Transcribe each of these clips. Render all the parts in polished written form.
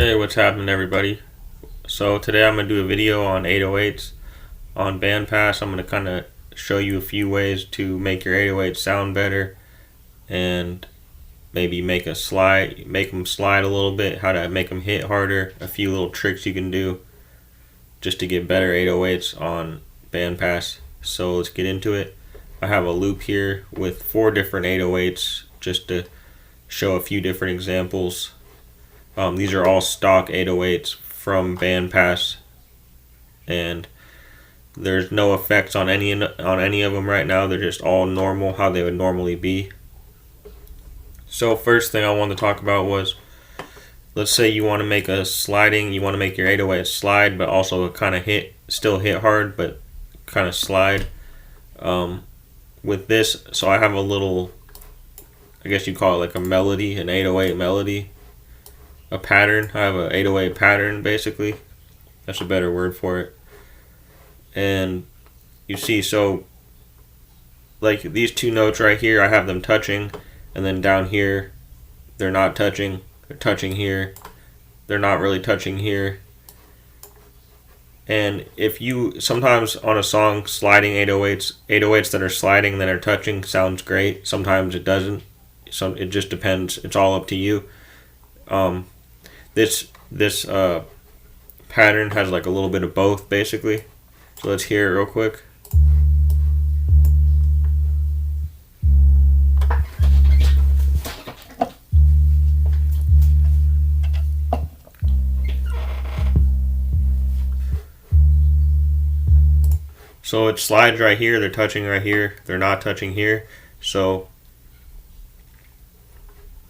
Hey, what's happening, everybody? So today I'm going to do a video on 808's on Bandpass. I'm going to kind of show you a few ways to make your 808 sound better and maybe make them slide a little bit, how to make them hit harder, a few little tricks you can do just to get better 808's on Bandpass. So let's get into it. I have a loop here with 4 different 808's just to show a few different examples. These are all stock 808's from Bandpass, and there's no effects on any of them right now. They're just all normal, how they would normally be. So first thing I wanted to talk about was, let's say you want to make you want to make your 808 slide, but also kind of still hit hard, but kind of slide. With this, so I have a little, I guess you call it like a melody, an 808 melody. A pattern. I have an 808 pattern, basically. That's a better word for it. And you see, so like these 2 notes right here, I have them touching, and then down here they're not touching. They're touching here. They're not really touching here. And if you sometimes on a song sliding 808's that are sliding that are touching sounds great. Sometimes it doesn't. It just depends. It's all up to you. This pattern has like a little bit of both, basically. So let's hear it real quick. So it slides right here, they're touching right here, they're not touching here. So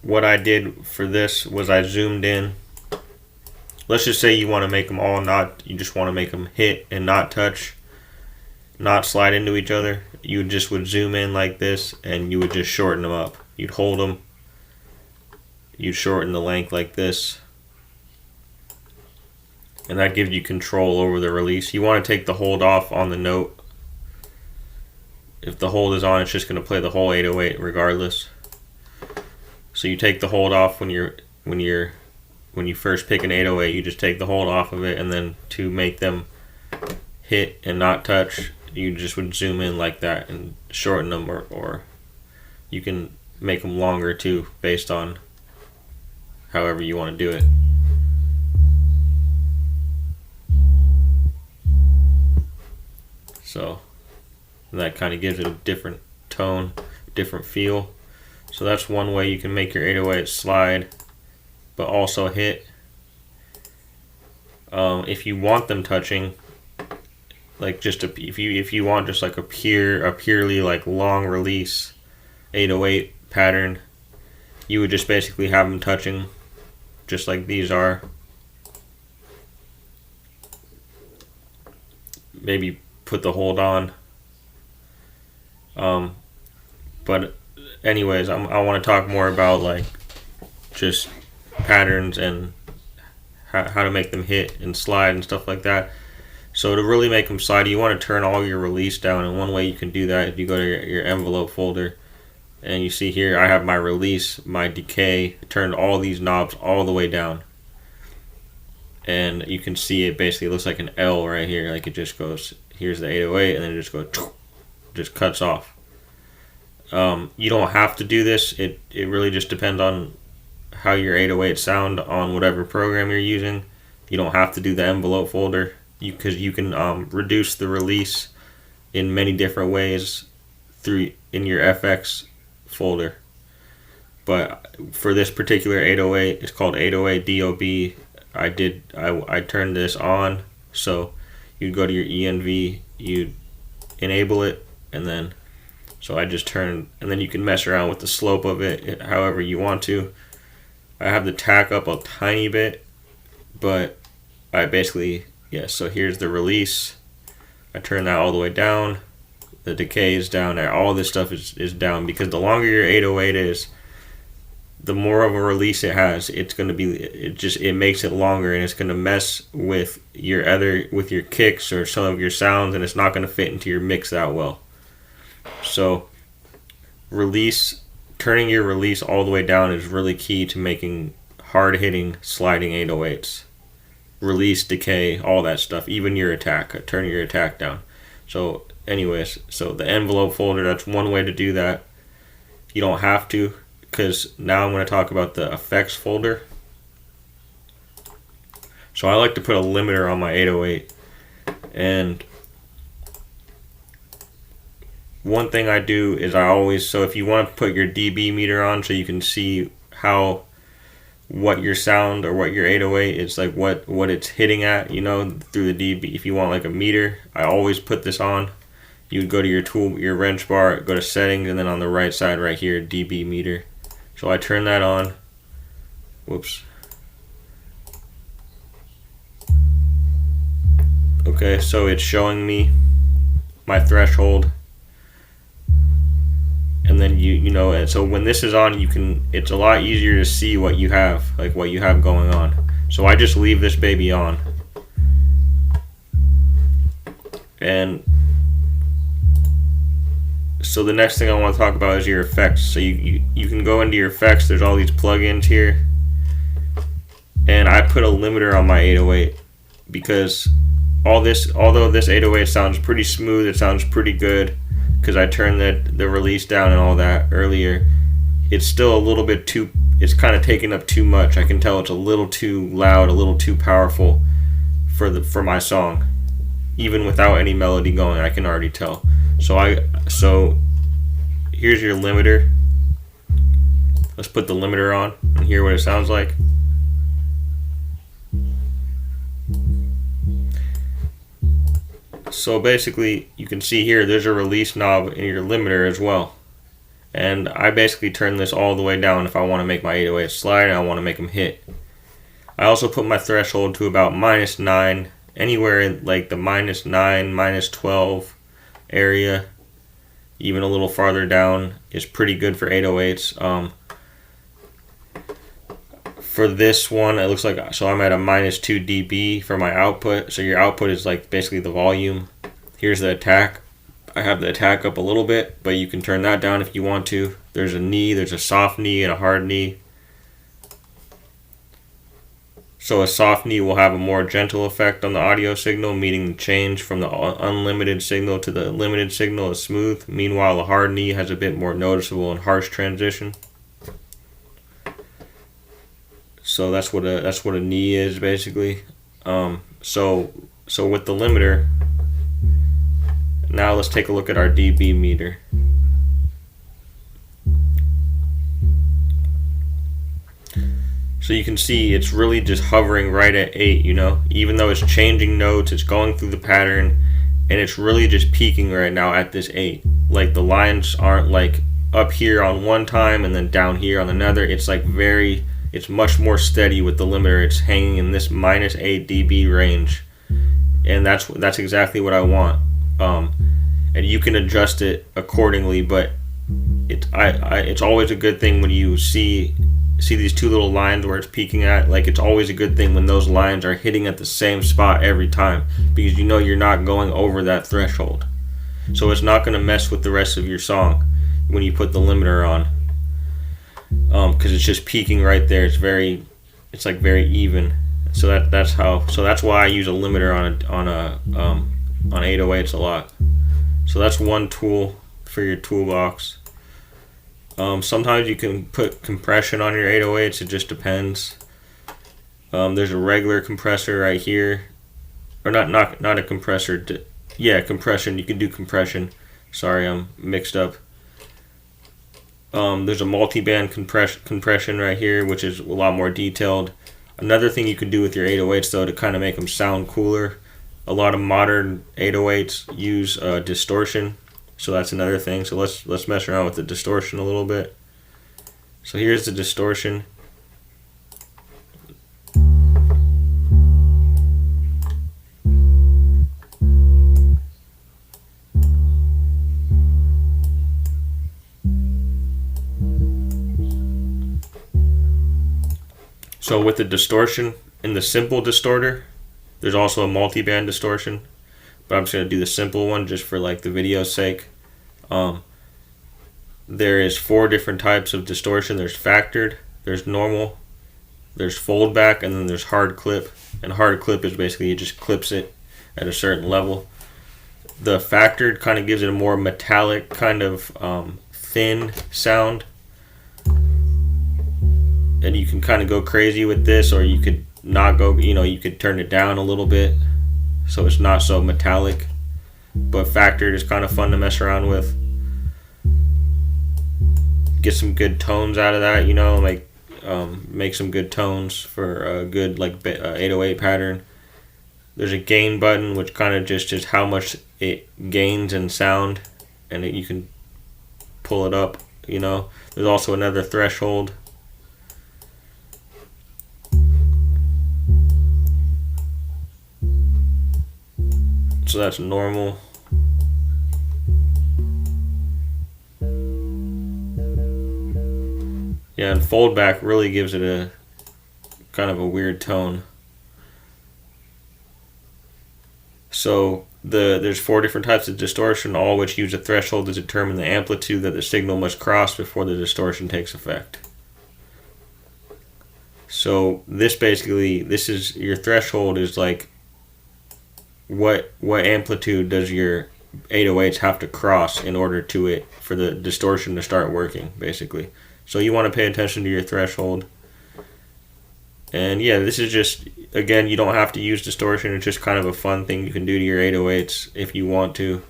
what I did for this was I zoomed in. Let's just say you want to make them all you just want to make them hit and not touch, not slide into each other. You just would zoom in like this and you would just shorten them up. You'd hold them, you'd shorten the length like this, and that gives you control over the release. You want to take the hold off on the note. If the hold is on, it's just going to play the whole 808 regardless. So you take the hold off when you first pick an 808, you just take the hold off of it, and then to make them hit and not touch, you just would zoom in like that and shorten them, or you can make them longer too, based on however you want to do it. So that kind of gives it a different tone, different feel. So that's one way you can make your 808 slide but also hit. If you want them touching, like if you want just like a purely like long release 808 pattern, you would just basically have them touching just like these are. Maybe put the hold on. But anyways, I want to talk more about like just patterns and how to make them hit and slide and stuff like that. So to really make them slide, you want to turn all your release down, and one way you can do that is you go to your envelope folder, and you see here I have my release, my decay, turned all these knobs all the way down, and you can see it basically looks like an L right here. Like it just goes, here's the 808, and then it just goes, just cuts off. You don't have to do this. It really just depends on how your 808 sound on whatever program you're using. You don't have to do the envelope folder, because you can reduce the release in many different ways in your FX folder. But for this particular 808, it's called 808 DOB. I turned this on, so you'd go to your ENV, you'd enable it, and then so I just turned, and then you can mess around with the slope of it however you want to. I have the tack up a tiny bit, but I basically, so here's the release. I turn that all the way down. The decay is down there. All this stuff is down, because the longer your 808 is, the more of a release it has. It's going to be, it makes it longer, and it's going to mess with your kicks or some of your sounds, and it's not going to fit into your mix that well. So turning your release all the way down is really key to making hard-hitting, sliding 808s. Release, decay, all that stuff, even your attack, turn your attack down. So anyways, so the envelope folder, that's one way to do that. You don't have to, because now I'm going to talk about the effects folder. So I like to put a limiter on my 808, and one thing I do is so if you want to put your dB meter on so you can see what your sound or what your 808 is, like what it's hitting at, you know, through the dB. If you want like a meter, I always put this on. You would go to your wrench bar, go to settings, and then on the right side right here, dB meter. So I turn that on. Whoops. Okay, so it's showing me my threshold. And then you know, and so when this is on, it's a lot easier to see what you have, like what you have going on. So I just leave this baby on. And so the next thing I want to talk about is your effects. So you can go into your effects, there's all these plugins here. And I put a limiter on my 808 because although this 808 sounds pretty smooth, it sounds pretty good, because I turned the release down and all that earlier, it's still a little bit too, it's kind of taking up too much. I can tell it's a little too loud, a little too powerful for my song. Even without any melody going, I can already tell. So here's your limiter. Let's put the limiter on and hear what it sounds like. So basically, you can see here, there's a release knob in your limiter as well. And I basically turn this all the way down if I want to make my 808 slide and I want to make them hit. I also put my threshold to about -9, anywhere in like the -9, -12 area, even a little farther down is pretty good for 808s. For this one, it looks like, so I'm at a -2 dB for my output. So your output is like basically the volume. Here's the attack. I have the attack up a little bit, but you can turn that down if you want to. There's a knee, there's a soft knee and a hard knee. So a soft knee will have a more gentle effect on the audio signal, meaning the change from the unlimited signal to the limited signal is smooth. Meanwhile, a hard knee has a bit more noticeable and harsh transition. So that's what a knee is basically. So with the limiter, now let's take a look at our dB meter. So you can see it's really just hovering right at 8, you know, even though it's changing notes, it's going through the pattern, and it's really just peaking right now at this 8. Like the lines aren't like up here on one time and then down here on another. It's like it's much more steady with the limiter. It's hanging in this -8 dB range, and that's exactly what I want. And you can adjust it accordingly, but it's always a good thing when you see these two little lines where it's peaking at. Like, it's always a good thing when those lines are hitting at the same spot every time, because you know you're not going over that threshold. So it's not going to mess with the rest of your song when you put the limiter on. Because it's just peaking right there. It's like very even. So that's why I use a limiter on 808s a lot. So that's one tool for your toolbox. Sometimes you can put compression on your 808s. It just depends. There's a regular compressor right here, or not a compressor. Yeah, compression. You can do compression. Sorry, I'm mixed up. There's a multi-band compression right here, which is a lot more detailed. Another thing you can do with your 808s, though, to kind of make them sound cooler, a lot of modern 808s use distortion, so that's another thing. So let's mess around with the distortion a little bit. So here's the distortion. So with the distortion in the simple distorter, there's also a multi-band distortion, but I'm just going to do the simple one just for like the video's sake. There is 4 different types of distortion. There's factored, there's normal, there's fold back, and then there's hard clip. And hard clip is basically it just clips it at a certain level. The factored kind of gives it a more metallic kind of thin sound. And you can kind of go crazy with this, or you could not go, you could turn it down a little bit so it's not so metallic. But factored is kind of fun to mess around with. Get some good tones out of that, make some good tones for a good 808 pattern. There's a gain button, which kind of just how much it gains in sound, and you can pull it up. There's also another threshold. So that's normal. Yeah, and fold back really gives it a kind of a weird tone. So there's 4 different types of distortion, all which use a threshold to determine the amplitude that the signal must cross before the distortion takes effect. So this is your threshold is like what amplitude does your 808s have to cross in order for the distortion to start working, basically. So you want to pay attention to your threshold. And yeah, this is just, again, you don't have to use distortion. It's just kind of a fun thing you can do to your 808s if you want to.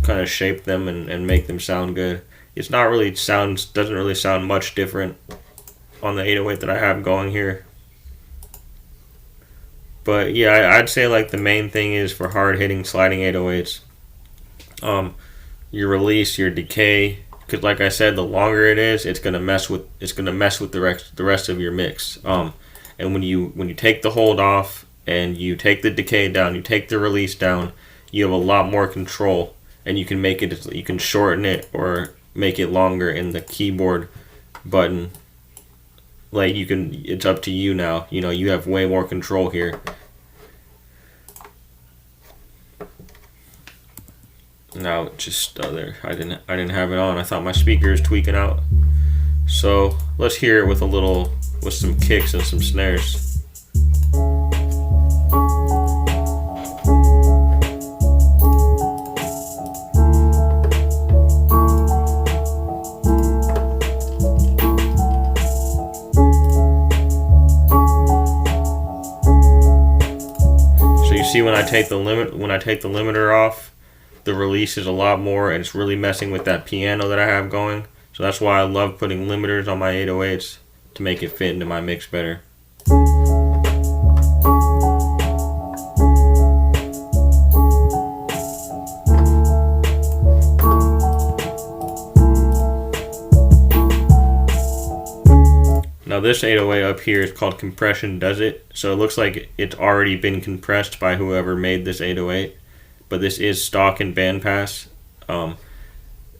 Kind of shape them and make them sound good. Doesn't really sound much different on the 808 that I have going here. But yeah, I'd say the main thing is for hard hitting sliding 808s. Your release, your decay, because like I said, the longer it is, it's gonna mess with the rest of your mix. And when you take the hold off and you take the decay down, you take the release down, you have a lot more control, and you can shorten it or make it longer in the keyboard button. It's up to you now. You have way more control here. Now just there. I didn't have it on. I thought my speaker was tweaking out. So let's hear it with some kicks and some snares. So you see when I take the limiter off, the release is a lot more, and it's really messing with that piano that I have going. So that's why I love putting limiters on my 808s to make it fit into my mix better. Now this 808 up here is called Compression Does It. So it looks like it's already been compressed by whoever made this 808. But this is stock in Bandpass, and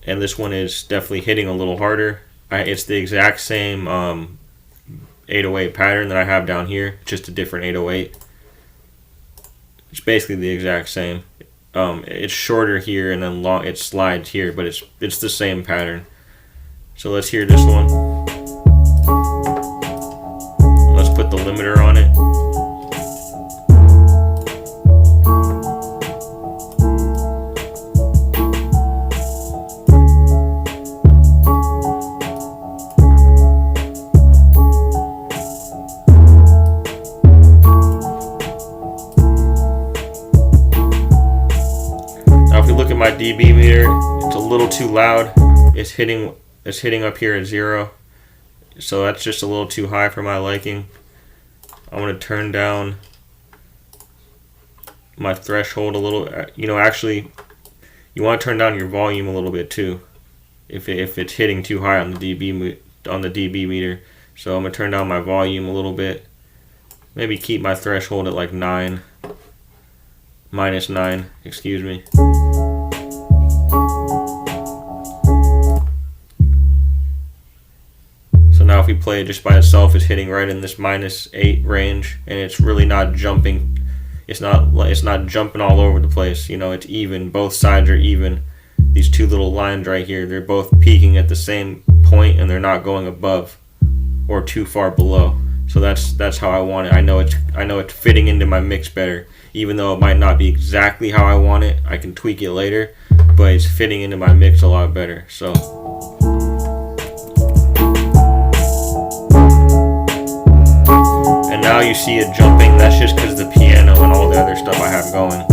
this one is definitely hitting a little harder. It's the exact same 808 pattern that I have down here, just a different 808. It's basically the exact same. It's shorter here and then long. It slides here, but it's the same pattern. So let's hear this one. Let's put the limiter on it. My dB meter, it's a little too loud. It's hitting up here at 0, so that's just a little too high for my liking. I want to turn down my threshold a little. Actually, you want to turn down your volume a little bit too, if it's hitting too high on the dB meter. So I'm gonna turn down my volume a little bit. Maybe keep my threshold at like 9, -9. Excuse me. Now if we play it just by itself, it's hitting right in this -8 range, and it's really not jumping. It's not jumping all over the place. It's even. Both sides are even. these two little lines right here, they're both peaking at the same point and they're not going above or too far below. So that's how I want it. I know it's fitting into my mix better. Even though it might not be exactly how I want it, I can tweak it later, but it's fitting into my mix a lot better. So and now you see it jumping. That's just because the piano and all the other stuff I have going.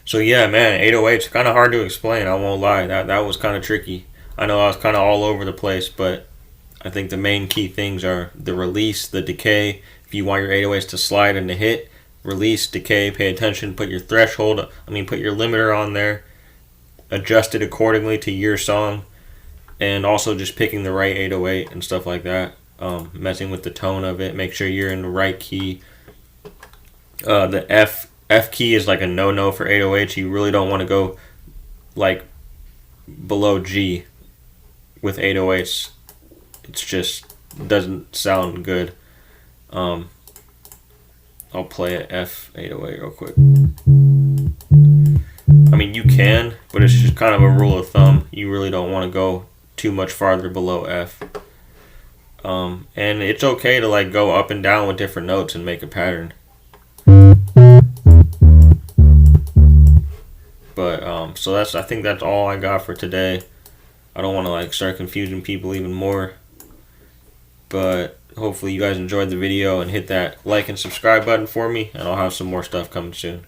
So yeah, man, 808's kind of hard to explain. I won't lie. That was kind of tricky. I know I was kind of all over the place, but I think the main key things are the release, the decay. If you want your 808's to slide and to hit, release, decay, pay attention, put your threshold, put your limiter on there, adjust it accordingly to your song, and also just picking the right 808 and stuff like that. Messing with the tone of it, make sure you're in the right key. The F key is like a no-no for 808s. You really don't want to go like below G with 808s. It's just doesn't sound good. I'll play an F 808 real quick. You can, but it's just kind of a rule of thumb. You really don't want to go too much farther below F. And it's okay to like go up and down with different notes and make a pattern. But so I think that's all I got for today. I don't want to like start confusing people even more. But hopefully you guys enjoyed the video and hit that like and subscribe button for me, and I'll have some more stuff coming soon.